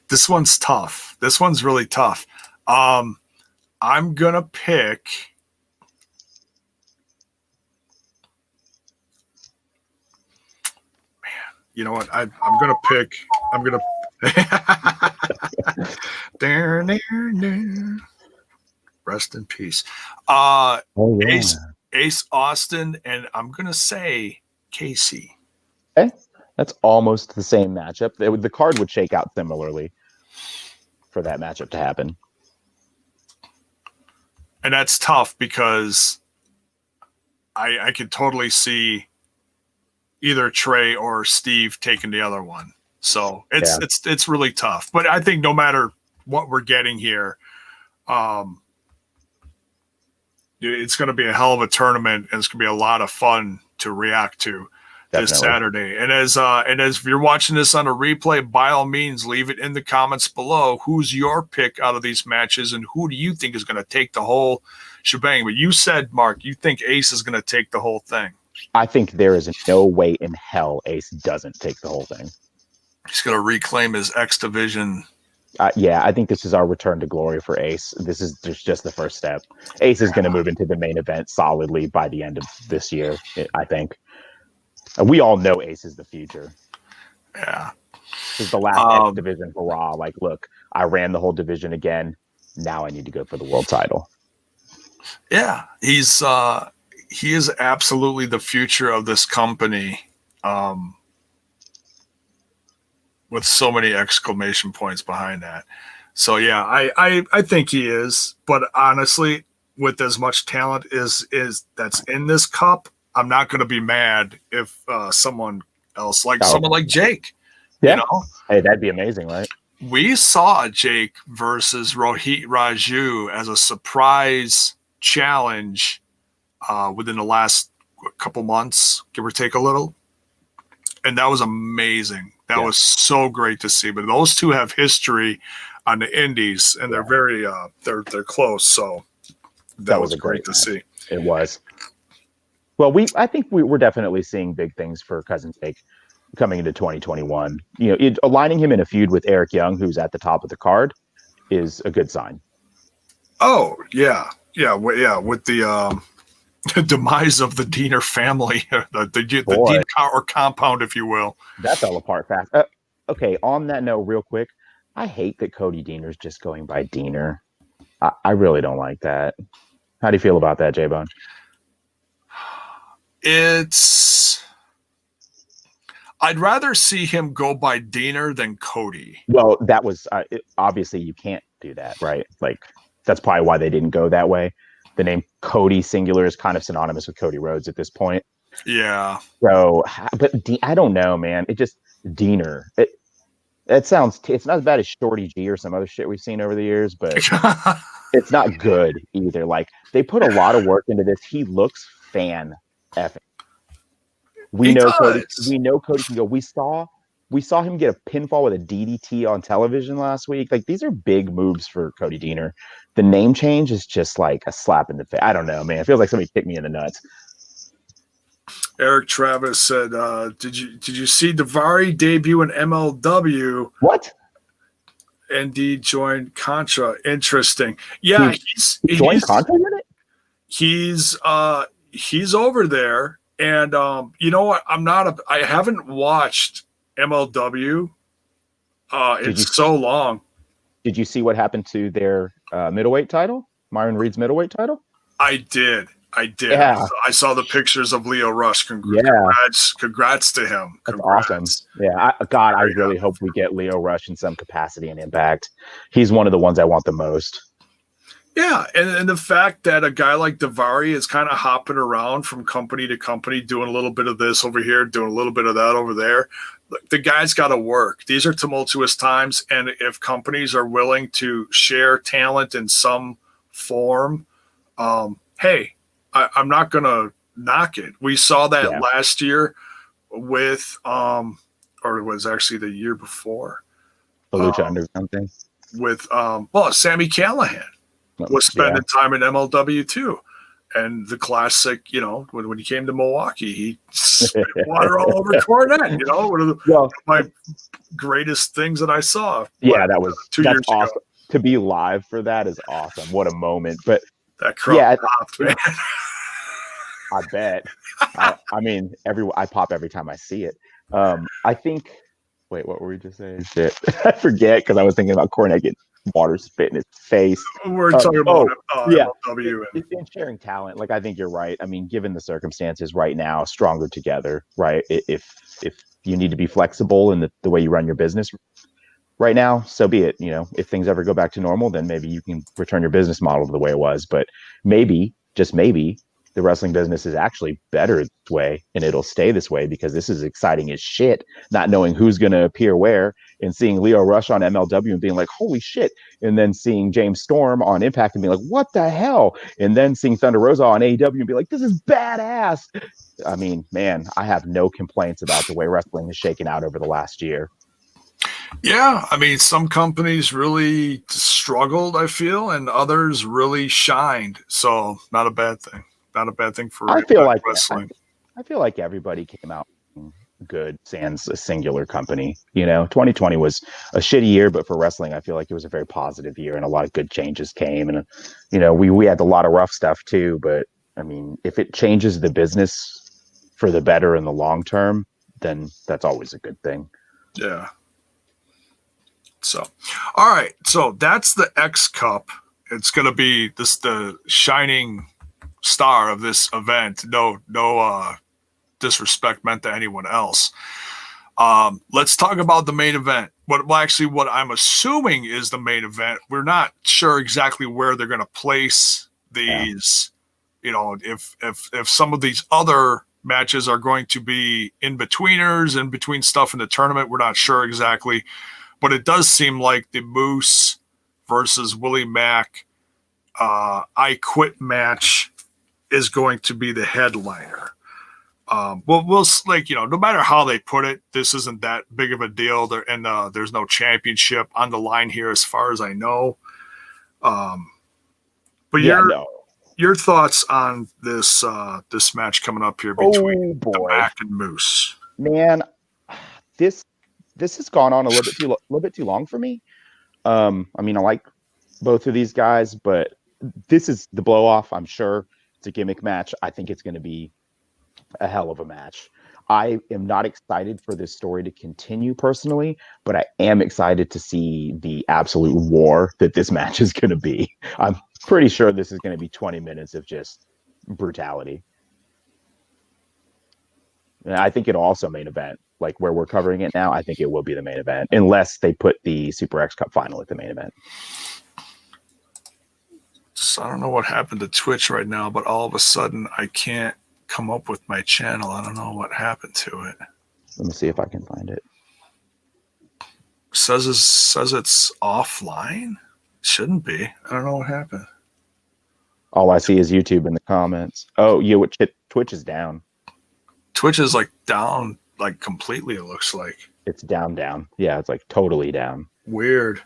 This one's tough. This one's really tough. I'm gonna pick. Man, you know what? I'm gonna pick. I'm gonna. Rest in peace. Ace Austin, and I'm gonna say Casey. Okay, that's almost the same matchup. The card would shake out similarly for that matchup to happen. And that's tough because I could totally see either Trey or Steve taking the other one. So it's really tough. But I think no matter what we're getting here, it's going to be a hell of a tournament, and it's going to be a lot of fun to react to this Saturday. And as you're watching this on a replay, by all means, leave it in the comments below. Who's your pick out of these matches, and who do you think is going to take the whole shebang? But you said, Mark, you think Ace is going to take the whole thing. I think there is no way in hell Ace doesn't take the whole thing. He's going to reclaim his X Division. Yeah, I think this is our return to glory for Ace. This is just the first step. Ace is going to move into the main event solidly by the end of this year, I think. We all know Ace is the future. Yeah. This is the last X Division hurrah. Like, look, I ran the whole division again. Now I need to go for the world title. Yeah, he is absolutely the future of this company. With so many exclamation points behind that. So yeah, I think he is, but honestly, with as much talent is that's in this cup, I'm not going to be mad if someone else, someone like Jake, hey, that'd be amazing, right? We saw Jake versus Rohit Raju as a surprise challenge within the last couple months, give or take a little. And that was amazing. That was so great to see. But those two have history on the indies, and they're very they're close. So that was great to see. It was. Well, I think we're definitely seeing big things for Cousin Jake coming into 2021. Aligning him in a feud with Eric Young, who's at the top of the card, is a good sign. Oh yeah. With the demise of the Diener family, the Diener or compound, if you will. That fell apart fast. Okay, on that note, real quick, I hate that Cody Deaner's just going by Diener. I really don't like that. How do you feel about that, J-Bone? I'd rather see him go by Diener than Cody. Well, that was obviously you can't do that, right? Like, that's probably why they didn't go that way. The name Cody singular is kind of synonymous with Cody Rhodes at this point. Yeah. So, but I don't know, man. It just Diener. It sounds. It's not as bad as Shorty G or some other shit we've seen over the years, but It's not good either. Like, they put a lot of work into this. He looks fan effing. We know Cody can go. We saw him get a pinfall with a DDT on television last week. Like, these are big moves for Cody Deaner. The name change is just like a slap in the face. I don't know, man. It feels like somebody kicked me in the nuts. Eric Travis said, did you see Navarro debut in MLW? What? ND joined Contra. Interesting. Yeah, he's joined Contra unit? He's over there. And you know what? I haven't watched MLW. It's so long. Did you see what happened to their middleweight title? Myron Reed's middleweight title? I did. Yeah. I saw the pictures of Leo Rush. Congrats to him. That's awesome. Yeah. I really hope we get Leo Rush in some capacity and Impact. He's one of the ones I want the most. Yeah, and the fact that a guy like Davari is kind of hopping around from company to company, doing a little bit of this over here, doing a little bit of that over there, the guy's got to work. These are tumultuous times, and if companies are willing to share talent in some form, hey, I'm not going to knock it. We saw that last year with, or it was actually the year before. The Lucha Underground thing? With, Sammy Callahan was spending time in MLW too. And the classic, when he came to Milwaukee, he spit water all over Cornette, one of my greatest things that I saw. That was 2 years awesome. Ago. To be live for that is awesome. What a moment. But that crowd popped, man. I bet. I mean, I pop every time I see it. I think. Wait, what were we just saying? Shit, I forget because I was thinking about Cornette getting water spit in his face. We're talking about MLW and sharing talent. Like, I think you're right. I mean, given the circumstances right now, stronger together. Right. If you need to be flexible in the way you run your business right now, so be it. If things ever go back to normal, then maybe you can return your business model to the way it was. But maybe, just maybe, the wrestling business is actually better this way, and it'll stay this way because this is exciting as shit, not knowing who's going to appear where, and seeing Leo Rush on MLW and being like, holy shit, and then seeing James Storm on Impact and being like, what the hell, and then seeing Thunder Rosa on AEW and be like, this is badass. I mean, man, I have no complaints about the way wrestling is shaken out over the last year. Yeah, I mean, some companies really struggled, I feel, and others really shined, so not a bad thing. Not a bad thing for wrestling. I feel like everybody came out good, sans a singular company. 2020 was a shitty year, but for wrestling, I feel like it was a very positive year, and a lot of good changes came. And we had a lot of rough stuff too. But I mean, if it changes the business for the better in the long term, then that's always a good thing. Yeah. So, all right. So that's the X Cup. It's going to be the shining star of this event. No disrespect meant to anyone else. Let's talk about the main event. What I'm assuming is the main event. We're not sure exactly where they're going to place these. If some of these other matches are going to be in betweeners and between stuff in the tournament, we're not sure exactly. But it does seem like the Moose versus Willie Mack I Quit match is going to be the headliner. We'll no matter how they put it, this isn't that big of a deal. There's no championship on the line here, as far as I know. But your thoughts on this match coming up here between the Mack and Moose? Man, this has gone on a little bit too long for me. I mean, I like both of these guys, but this is the blow off. I'm sure it's a gimmick match. I think it's going to be a hell of a match. I am not excited for this story to continue personally, but I am excited to see the absolute war that this match is going to be. I'm pretty sure this is going to be 20 minutes of just brutality. And I think it'll also main event, like where we're covering it now. I think it will be the main event, unless they put the Super X Cup final at the main event. So I don't know what happened to Twitch right now, but all of a sudden I can't come up with my channel. I don't know what happened to it. Let me see if I can find it. Says it's offline. Shouldn't be. I don't know what happened. All I see is YouTube in the comments. Oh, yeah, Twitch is down. Twitch is like down, like completely. It looks like it's down. Yeah, it's like totally down. Weird.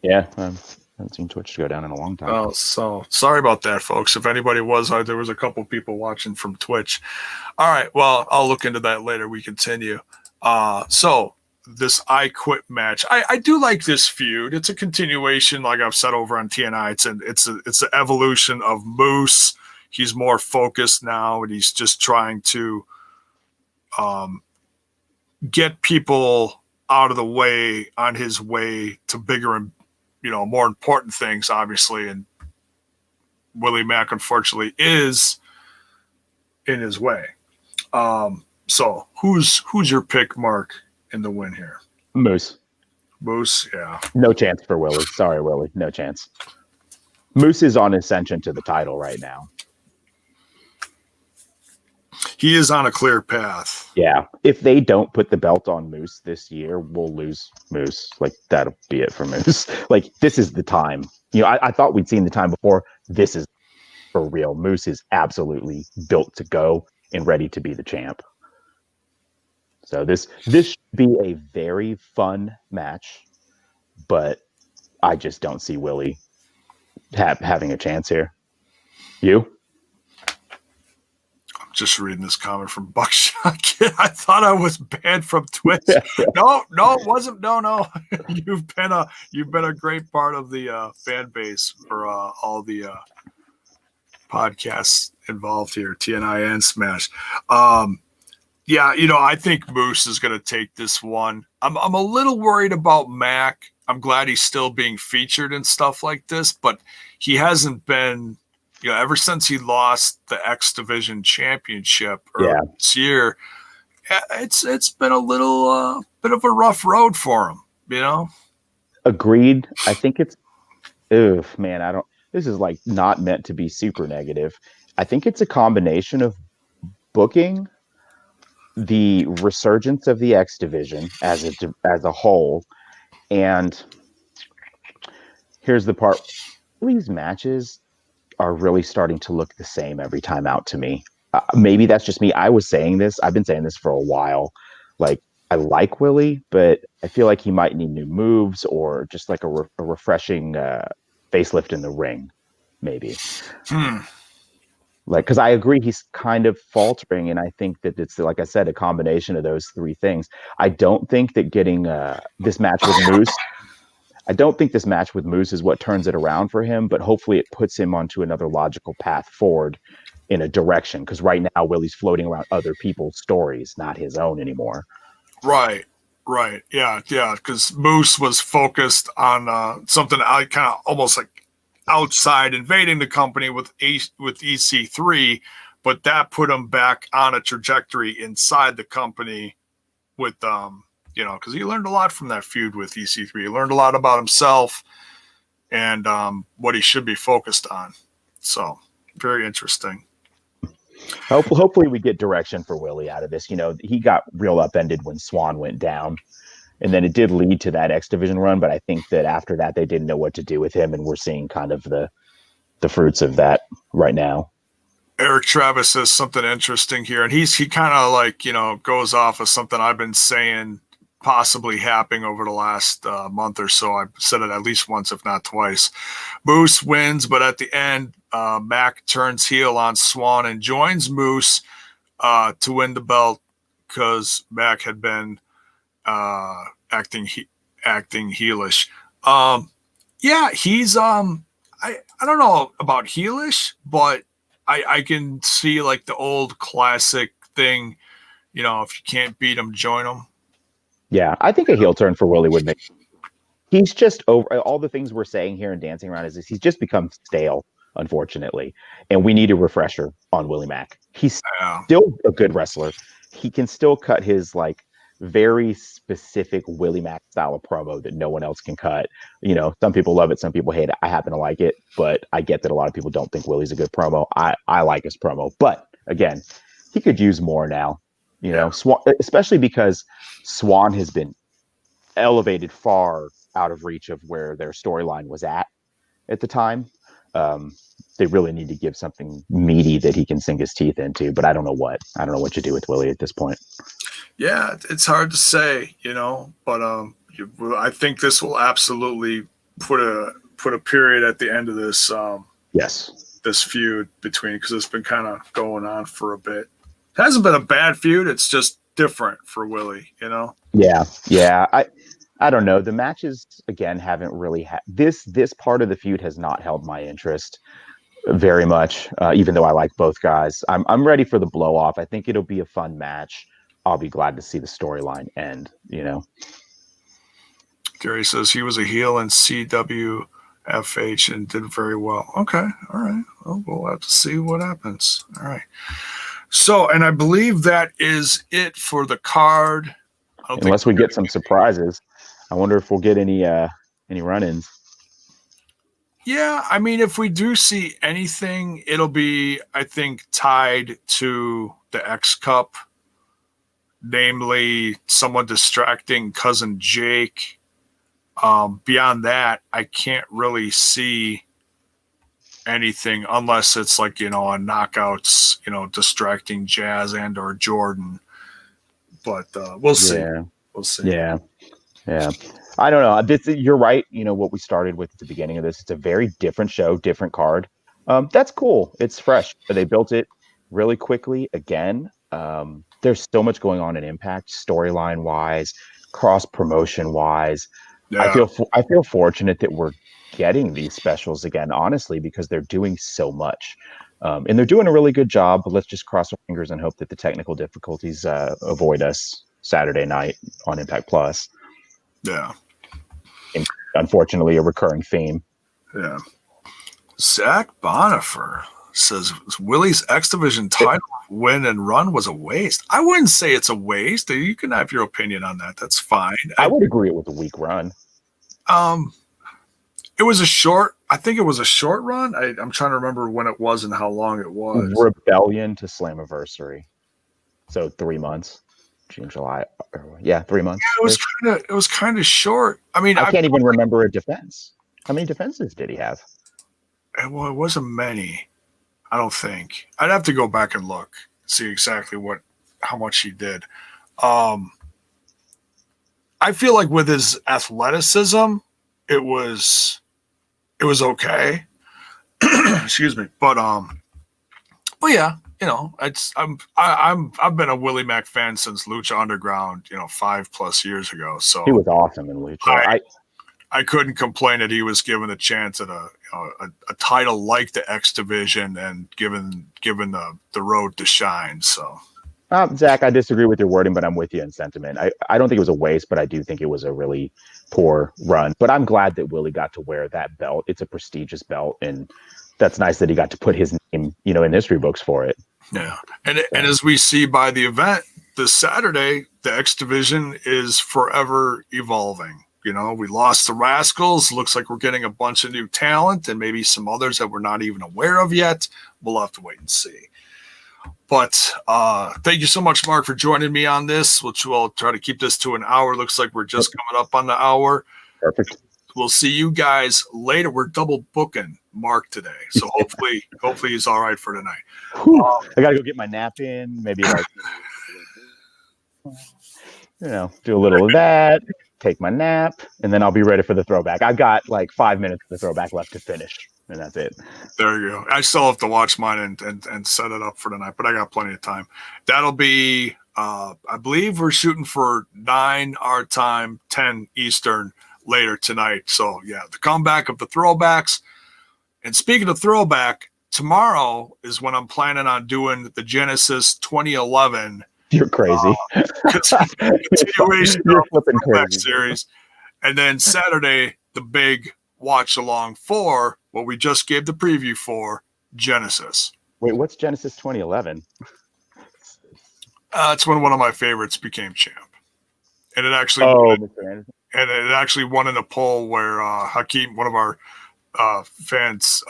Yeah, I haven't seen Twitch go down in a long time. Oh, so sorry about that, folks. If anybody was, there was a couple people watching from Twitch. All right, well, I'll look into that later. We continue. So this I Quit match, I do like this feud. It's a continuation, like I've said over on TNI. It's an evolution of Moose. He's more focused now, and he's just trying to get people out of the way on his way to bigger and more important things, obviously. And Willie Mack, unfortunately, is in his way. So who's your pick, Mark, in the win here? Moose, yeah. No chance for Willie. Sorry, Willie. No chance. Moose is on ascension to the title right now. He is on a clear path. Yeah. If they don't put the belt on Moose this year, we'll lose Moose. Like, that'll be it for Moose. Like, this is the time. I thought we'd seen the time before. This is for real. Moose is absolutely built to go and ready to be the champ. So this should be a very fun match, but I just don't see Willie having a chance here. You? Just reading this comment from Buckshot Kid. I thought I was banned from Twitch. No, it wasn't. No. You've been a great part of the fan base for all the podcasts involved here, TNI and Smash. Yeah, I think Moose is going to take this one. I'm a little worried about Mac. I'm glad he's still being featured and stuff like this, but he hasn't been. Ever since he lost the X Division Championship this year, it's been a little bit of a rough road for him. Agreed. I think it's. Man, this is like not meant to be super negative. I think it's a combination of booking, the resurgence of the X Division as a whole, and here's the part: these matches are really starting to look the same every time out to me. Maybe that's just me. I've been saying this for a while. Like, I like Willie, but I feel like he might need new moves or just like a refreshing facelift in the ring, maybe. Like, because I agree he's kind of faltering, and I think that it's, like I said, a combination of those three things. I don't think that getting this match with Moose. I don't think this match with Moose is what turns it around for him, but hopefully it puts him onto another logical path forward in a direction. Because right now, Willie's floating around other people's stories, not his own anymore. Right. Yeah. Because Moose was focused on something I kind of almost like outside invading the company with EC3, but that put him back on a trajectory inside the company with because he learned a lot from that feud with EC3. He learned a lot about himself and what he should be focused on. So, very interesting. Hopefully we get direction for Willie out of this. He got real upended when Swan went down, and then it did lead to that X Division run, but I think that after that they didn't know what to do with him, and we're seeing kind of the fruits of that right now. Eric Travis says something interesting here, and he kind of like, goes off of something I've been saying possibly happening over the last month or so. I've said it at least once, if not twice. Moose wins, but at the end, Mac turns heel on Swan and joins Moose to win the belt because Mac had been acting heelish. Yeah, he's I don't know about heelish, but I can see like the old classic thing, if you can't beat him, join him. Yeah, I think a heel turn for Willie would make. He's just over all the things we're saying here and dancing around is this. He's just become stale, unfortunately, and we need a refresher on Willie Mack. He's still a good wrestler. He can still cut his like very specific Willie Mack style of promo that no one else can cut. Some people love it, some people hate it. I happen to like it, but I get that a lot of people don't think Willie's a good promo. I like his promo, but again, he could use more now. Swan, especially because Swan has been elevated far out of reach of where their storyline was at. at the time. They really need to give something meaty that he can sink his teeth into, but I don't know what. I don't know what you do with Willie at this point. Yeah, it's hard to say, but I think this will absolutely put a period at the end of this. Yes, this feud between, because it's been kind of going on for a bit. It hasn't been a bad feud. It's just different for Willie, Yeah. I don't know. The matches again haven't really had this part of the feud has not held my interest very much. Even though I like both guys, I'm ready for the blow off. I think it'll be a fun match. I'll be glad to see the storyline end. Gary says he was a heel in CWFH and did very well. Okay, all right. Well, we'll have to see what happens. All right. So, and I believe that is it for the card. Unless we get some surprises. I wonder if we'll get any run-ins. Yeah, I mean, if we do see anything, it'll be, I think, tied to the X Cup, namely someone distracting Cousin Jake. Beyond that, I can't really see anything unless it's like, a knockouts, distracting Jazz and or Jordan. But we'll see. Yeah. We'll see. Yeah. I don't know. You're right. What we started with at the beginning of this, it's a very different show, different card. That's cool. It's fresh. They built it really quickly again. There's so much going on in Impact, storyline wise, cross promotion wise. Yeah. I feel fortunate that we're getting these specials again, honestly, because they're doing so much. And they're doing a really good job, but let's just cross our fingers and hope that the technical difficulties avoid us Saturday night on Impact Plus. Yeah. And unfortunately, a recurring theme. Yeah. Zach Bonifer says Willie's X Division title win and run was a waste. I wouldn't say it's a waste. You can have your opinion on that. That's fine. I would agree it was a weak run. It was I think it was a short run. I'm trying to remember when it was and how long it was. Rebellion to Slammiversary. So 3 months. June, July. 3 months. Yeah, it was kind of short. I mean, I can't even remember a defense. How many defenses did he have? Well, it wasn't many. I don't think. I'd have to go back and look, see exactly how much he did. I feel like with his athleticism, it was okay. Excuse me, but yeah, I've been a Willie Mack fan since Lucha Underground, 5+ years ago. So he was awesome in Lucha. I couldn't complain that he was given a chance at a title like the X Division and given the road to shine. So. Zach, I disagree with your wording, but I'm with you in sentiment. I don't think it was a waste, but I do think it was a really poor run. But I'm glad that Willie got to wear that belt. It's a prestigious belt, and that's nice that he got to put his name, in history books for it. Yeah, and as we see by the event this Saturday, the X Division is forever evolving. We lost the Rascals. Looks like we're getting a bunch of new talent and maybe some others that we're not even aware of yet. We'll have to wait and see. But thank you so much, Mark, for joining me on this, which we'll try to keep this to an hour. Looks like we're just coming up on the hour. Perfect. We'll see you guys later. We're double booking Mark today. So hopefully he's all right for tonight. I got to go get my nap in. Maybe do a little of that, take my nap, and then I'll be ready for the throwback. I've got 5 minutes of the throwback left to finish. And that's it. There you go. I still have to watch mine and set it up for tonight, but I got plenty of time. That'll be, I believe we're shooting for 9 our time, 10 Eastern later tonight. So, yeah, the comeback of the throwbacks. And speaking of throwback, tomorrow is when I'm planning on doing the Genesis 2011. You're crazy. Continuation You're of the throwback crazy. series. And then Saturday, the big watch along for what we just gave the preview for, Genesis. Wait, what's Genesis 2011? It's when one of my favorites became champ, and it actually Mr. Anderson. Won in a poll where Hakeem, one of our fans,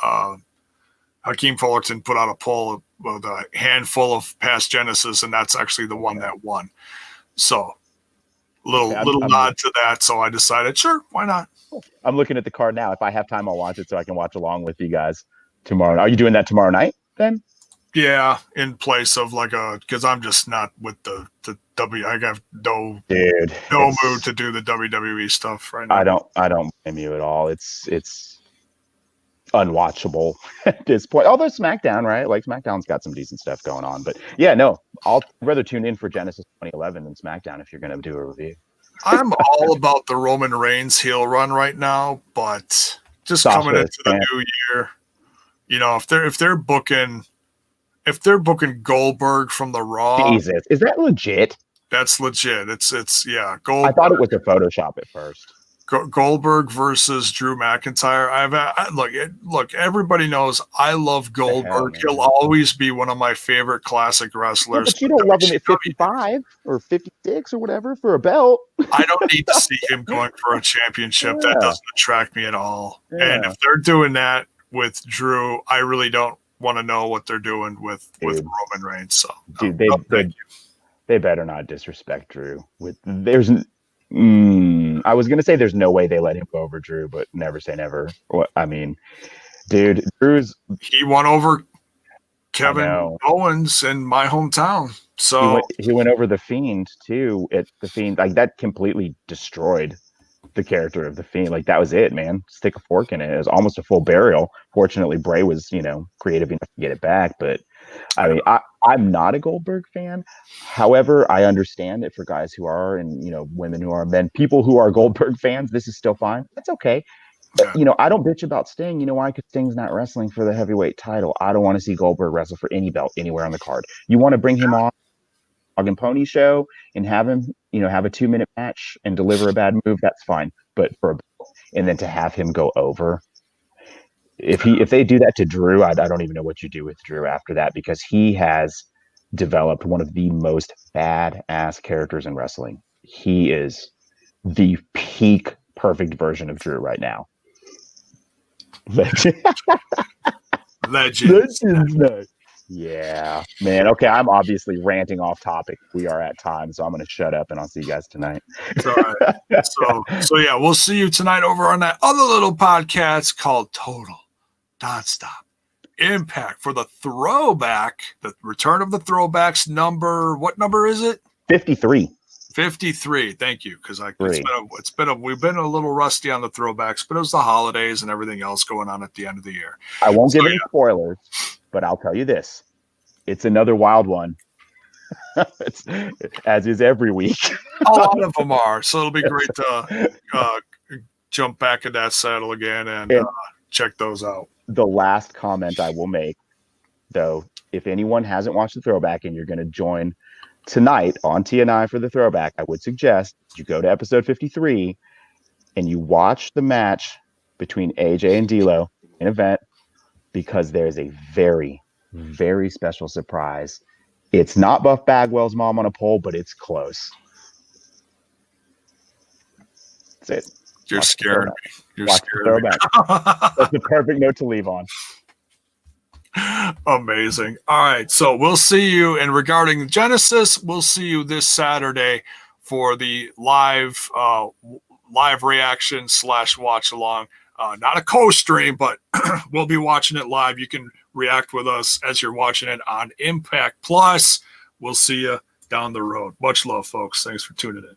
Hakeem Fullerton, put out a poll with a handful of past Genesis, and that's actually the one that won. So little nod to that. So I decided, sure, why not? I'm looking at the card now. If I have time, I'll watch it so I can watch along with you guys tomorrow. Are you doing that tomorrow night then? Yeah, in place of because I'm just not with the W. I have no mood to do the WWE stuff right now. I don't blame you at all. It's unwatchable at this point. Although SmackDown, right? Like SmackDown's got some decent stuff going on. But yeah, no, I'll rather tune in for Genesis 2011 than SmackDown if you're going to do a review. I'm all about the Roman Reigns heel run right now, but just coming into the new year, if they're booking Goldberg from the Raw, Jesus, is that legit? That's legit. It's Goldberg. I thought it was a Photoshop at first. Goldberg versus Drew McIntyre. Look. Everybody knows I love Goldberg. He'll always be one of my favorite classic wrestlers. Yeah, but you don't love him at 55 or 56 or whatever for a belt. I don't need to see him going for a championship. That doesn't attract me at all. Yeah. And if they're doing that with Drew, I really don't want to know what they're doing with Roman Reigns. So, dude, they better not disrespect Drew. I was gonna say there's no way they let him go over Drew, but never say never. I mean, dude, he won over Kevin Owens in my hometown. So he went over the Fiend too. At the Fiend, like that completely destroyed the character of the Fiend. Like that was it, man. Stick a fork in it. It was almost a full burial. Fortunately, Bray was creative enough to get it back. But I mean, I'm not a Goldberg fan. However, I understand it for guys who are, and women who are, men, people who are Goldberg fans. This is still fine. That's okay. But, I don't bitch about Sting. You know why? Because Sting's not wrestling for the heavyweight title. I don't want to see Goldberg wrestle for any belt anywhere on the card. You want to bring him on Dog and Pony show and have him, have a 2-minute match and deliver a bad move, that's fine. But and then to have him go over, if they do that to Drew, I don't even know what you do with Drew after that, because he has developed one of the most badass characters in wrestling. He is the peak perfect version of Drew right now. Legend. Yeah, man. Okay, I'm obviously ranting off topic. We are at time, so I'm going to shut up and I'll see you guys tonight. All right. So yeah, we'll see you tonight over on that other little podcast called Total Nonstop Impact for the throwback, the return of the throwbacks number. What number is it? 53. 53. Thank you, because we've been a little rusty on the throwbacks, but it was the holidays and everything else going on at the end of the year. I won't give any spoilers, but I'll tell you this: it's another wild one, as is every week. A lot of them are, so it'll be great to jump back in that saddle again and check those out. The last comment I will make, though, if anyone hasn't watched the throwback and you're going to join tonight on TNI for the throwback, I would suggest you go to episode 53 and you watch the match between AJ and D'Lo in event, because there's a very, very special surprise. It's not Buff Bagwell's mom on a pole, but it's close. That's it. You're scaring me. You're scaring me. That's the perfect note to leave on. Amazing. All right. So we'll see you. And regarding Genesis, we'll see you this Saturday for the live reaction / watch along. Not a co-stream, but we'll be watching it live. You can react with us as you're watching it on Impact Plus. We'll see you down the road. Much love, folks. Thanks for tuning in.